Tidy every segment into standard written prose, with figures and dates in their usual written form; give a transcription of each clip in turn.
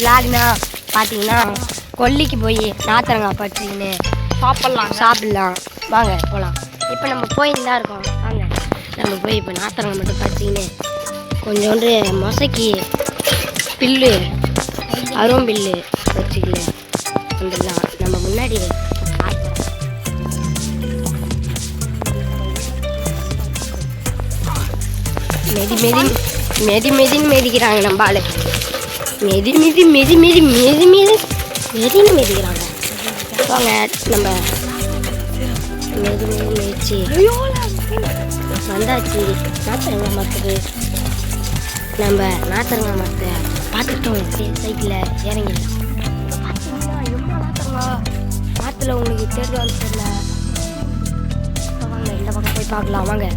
விளாக்னா பார்த்தீங்கன்னா கொல்லிக்கு போய் நாத்தரங்காய் பறிச்சிக்கின்னு சாப்பிட்லாம் வாங்க போகலாம். இப்போ நம்ம போயின்னு தான் இருக்கோம். வாங்க நம்ம போய் இப்போ நாத்தரங்காய் மட்டும் பறிச்சிக்கின்னு கொஞ்சோண்டு மொசைக்கு பில்லு அரும்பில்லு வச்சுக்கல வந்துடலாம். நம்ம முன்னாடி மெதின்னு மெதிக்கிறாங்க நம்ம ஆளு. மெதின்னு மெதிக்கிறாங்க. வாங்க நம்ம மெதிச்சு வந்தாச்சு நாத்தரங்காய் மரத்துக்கு. நம்ம நாத்தரங்காய் மரத்தை பார்த்துட்டோம். சைக்கிளில் இறங்கிடலாம். பார்த்தீங்கன்னா எவ்வளோ நாத்தரங்காய் காற்றுல உங்களுக்கு தெரிஞ்சாலும் தெரியல. வாங்க இந்த பக்கம் போய் பார்க்கலாம். வாங்க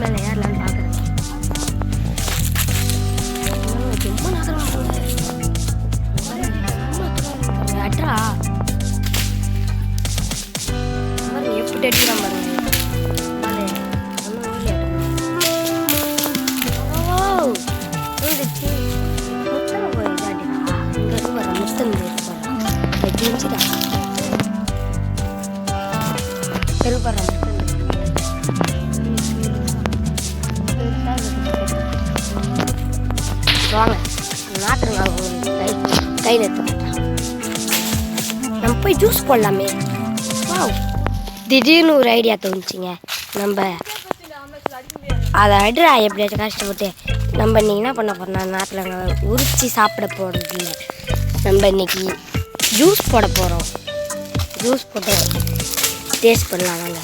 மேலே ஏறலான்னு பார்க்குறேன். ரொம்ப நாத்தரங்காய் அட்ரா எப்படி அடிக்கிறான் பாருங்க. வாங்க நாத்தரங்காய் கையில் எடுத்து நம்ம போய் ஜூஸ் போடலாமே. திடீர்னு ஒரு ஐடியா தோணுச்சுங்க. நம்ம அதை அட்ரா எப்படியாச்சும் கஷ்டப்பட்டு நம்ம இன்னைக்கு என்ன பண்ண போகிறோம்னா நாத்தரங்காய் உரிச்சு சாப்பிட போகிறது இல்லை. நம்ம இன்னைக்கு ஜூஸ் போட போகிறோம். ஜூஸ் போட்டு டேஸ்ட் பண்ணலாம். வாங்க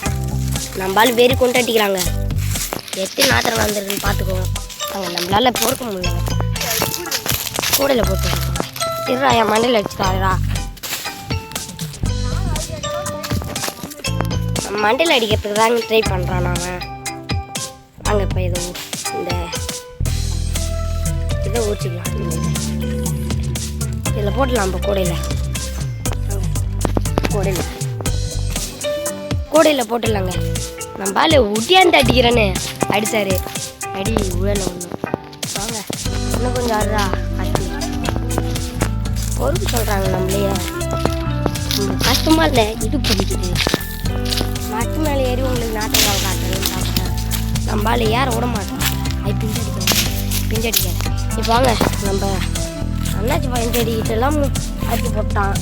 நம்மளால வெறி கொண்டாட்டிக்கிறாங்க. எத்தனை நாத்தரங்காய் வந்துருக்குன்னு பார்த்துக்குவோம். வாங்க நம்மளால பொறுக்க முடியல. கூடையில் போட்டு இருறா என் மண்டையில் அடிச்சுக்காரா. மண்டையில் அடிக்கிறதுக்கு தாங்க ட்ரை பண்ணுறான் நான். அங்கே இப்போ இந்த இதை ஊற்றிக்கலாம். இதில் போட்டுடலாம். இப்போ கூடையில் போட்டுடலாங்க. நம்ம பால் உட்டியாந்து அடிக்கிறேன்னு அடித்தார். அடி உழல ஒன்றும். வாங்க இன்னும் கொஞ்சம் ஆடுறா அடி பொறுப்பு சொல்கிறாங்க. நம்மளையே கஷ்டமாக இல்லை இது பிடிக்குது. மட்டு மேலே ஏறி உங்களுக்கு நாட்டங்கால் காட்டுறேன்னு பார்க்குறேன். நம்மளால ஏற விட மாட்டோம். அது பிஞ்சடிக்கிறேன். இப்போ வாங்க நம்ம அண்ணாச்சி பழஞ்செடிக்கிட்டெல்லாம் அடிச்சு போட்டான்.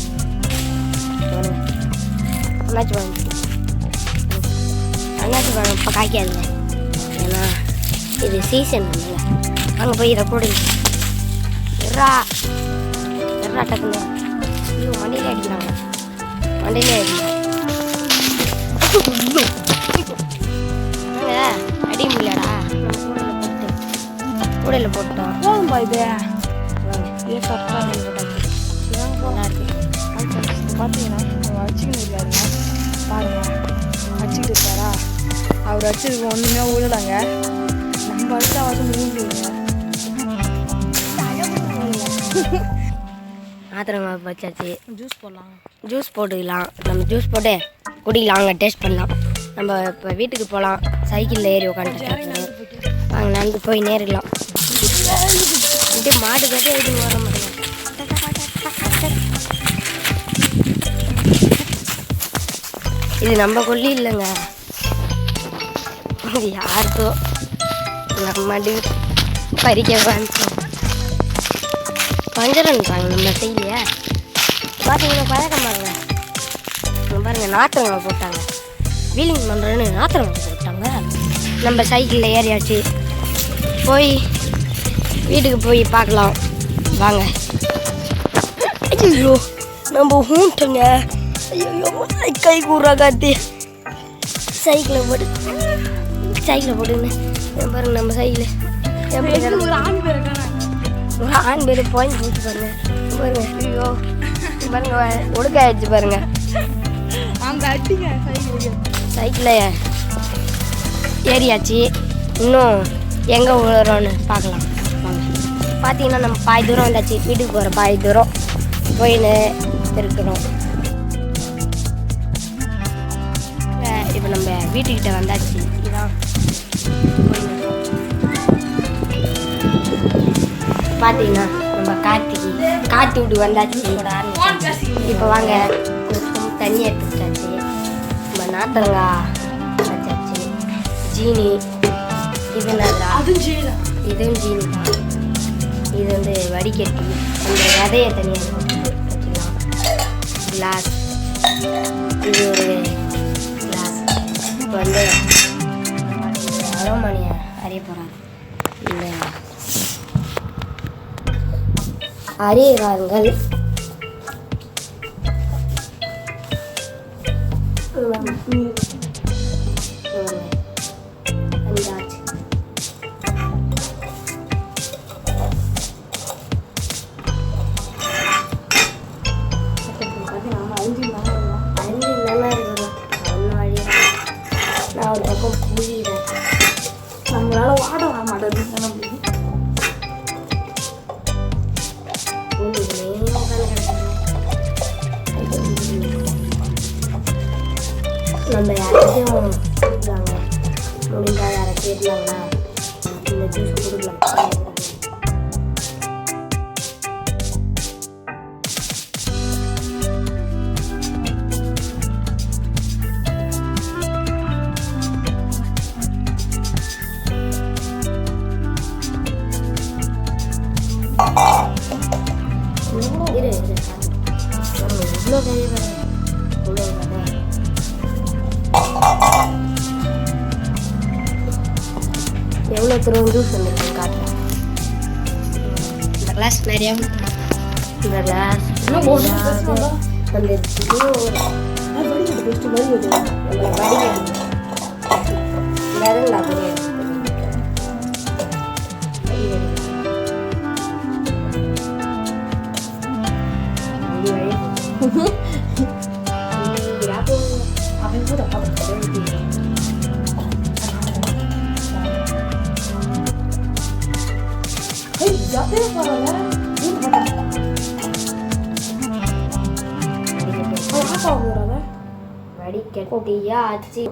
அண்ணாச்சி பழம் இப்போ காய்க்காதுங்க. ஏன்னா இது சீசன் இல்லை. அங்கே போய் இதை கூட எறா டக்குன்னு ஐயோ மண்டையிலே அடிக்கிறாங்க. அடி முடியலடா. கூடையில் போட்டோம். போதும்பா இது பார்த்தீங்கன்னா அவர் அடிச்சுக்கிட்டு இருக்காருங்க. பாருங்க அடிச்சுக்கிட்டு இருக்காரா. அவர் அடிச்சதுக்கு ஒன்றுமே விழலாங்க. நம்ம அடிச்சா வாசம் முடியுங்க. நாத்தரங்காய் வச்சாச்சு. ஜூஸ் போட்டுக்கலாம். நம்ம ஜூஸ் போட்டு குடிக்கலாம். அங்கே டேஸ்ட் பண்ணலாம். நம்ம இப்போ வீட்டுக்கு போகலாம். சைக்கிளில் ஏறி உட்காந்துட்டு வாங்க நடந்து போய் நேரிடலாம். இது மாடு கட்டி எதுவும் வர மாட்டேங்க. இது நம்ம கொல்லி இல்லைங்க. இது யாருக்கோ நம்ம பறிக்க வந்துட்டோம். பஞ்சரன்றாங்க நம்ம செய்யலையே. பார்த்தீங்கன்னா பழக்கம் பாருங்க நாத்தரங்காய் போட்டாங்க. வீலிங் பண்ணுறேன்னு நாத்தரங்காய் போட்டாங்க. நம்ம சைக்கிளில் ஏறியாச்சு. போய் வீட்டுக்கு போய் பார்க்கலாம். வாங்க. ஐயோ நம்ம ஊன்ட்டோங்க. ஐயோ கை கூறா காத்தி சைக்கிளை போட்டுன்னு பாருங்க. நம்ம சைக்கிள் எப்படி ஒரு ஆண் பேர் பாயிண்ட் போட்டு பாருங்க. ஐயோ பாருங்க ஒடுக்க ஆயிடுச்சு பாருங்க. சைக்கிளை ஏறியாச்சு. இன்னும் எங்கே விழுறோன்னு பார்க்கலாம். வாங்க. பார்த்தீங்கன்னா நம்ம பாதி தூரம் வந்தாச்சு. வீட்டுக்கு போகிற பாதி தூரம் போயின்னு இருக்கிறோம். இப்போ நம்ம வீட்டுக்கிட்ட வந்தாச்சு. இதுதான் பார்த்தீங்கன்னா நம்ம நம்ம காத்தி விட்டு வந்தாச்சு. இப்போ வாங்க தண்ணி எடுத்துச்சாச்சு. நம்ம நாத்தரங்காய் வச்சாச்சு. ஜீனி இது என்னதுடா? இதுவும் ஜீனி தான். இது வந்து வடிகட்டி அந்த விதையை தனியாக வச்சுக்கலாம். கிளாஸ் இது ஒரு கிளாஸ். இப்போ வந்து அரோமணியை அறிய போகிறாங்க. இந்த அறியறார்கள் அஞ்சாச்சு. நான் ஒரு பக்கம் புரியுறேன். நம்மளால வாட வர மாட்டேங்குது. நம்ம யாராச்சும் கொடுக்குறாங்க முடிஞ்சால் யாராச்சும் இருந்தாங்கன்னா இந்த ஜூஸ் கொடுக்கலாம். இரு இவ்வளோ கையை இவ்வளோ கதை. எவ்வளோ தூரம் ஜூஸ் வந்துருக்கு காட்டுறேன். இந்த கிளாஸ் நிறையா இந்த கிளாஸ் அந்த வடிகட்டியா ஆச்சு.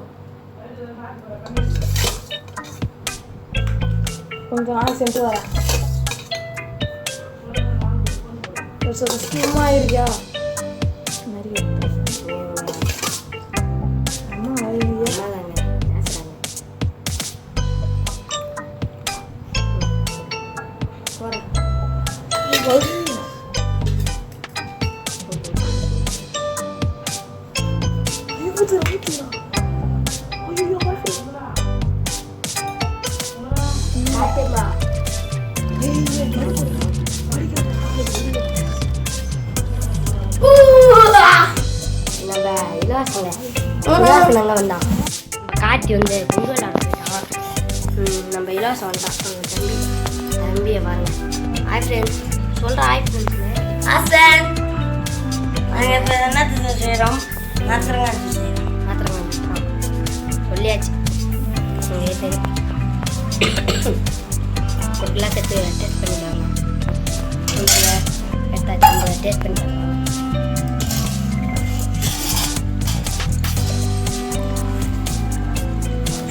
கொஞ்சம் நாள் சென்று வரேன். சும்மா இருக்கியா? இலவாசங்க வந்தான். காட்டி வந்து பொங்கல் ஆடிட்டான். நம்ம இலவாசம் வந்தான். தம்பியை பாருங்க. ஹாய் ஃப்ரெண்ட்ஸ் சொல்கிறேன். ஹாய் ஃப்ரெண்ட்ஸ் ஆசன் நாங்கள் இப்போ என்ன செய்கிறோம்? நாத்திரங்காய் செய்கிறோம். சொல்லியாச்சு. ஒரு கிளாஸ் எடுத்து டேஸ்ட் பண்ணி பாருங்க. எடுத்தாச்சு. நம்ம டேஸ்ட் பண்ணி பாருங்க.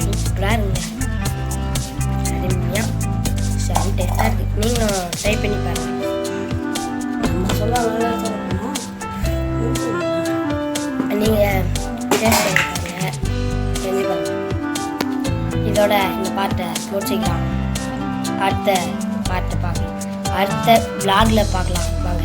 சூப்பராக இருங்க. அருமையாக சரி டேஸ்ட்டாக இருக்குது. நீங்களும் ட்ரை பண்ணி பாருங்கள். நீங்கள் டேஸ்ட் பண்ணி பாருங்கள். செஞ்சு பாருங்கள். இதோட இந்த பாட்டை முடிச்சிக்கலாம். அடுத்த பாட்டை பார்க்கலாம். அடுத்த vlogல பார்க்கலாம் வாங்க.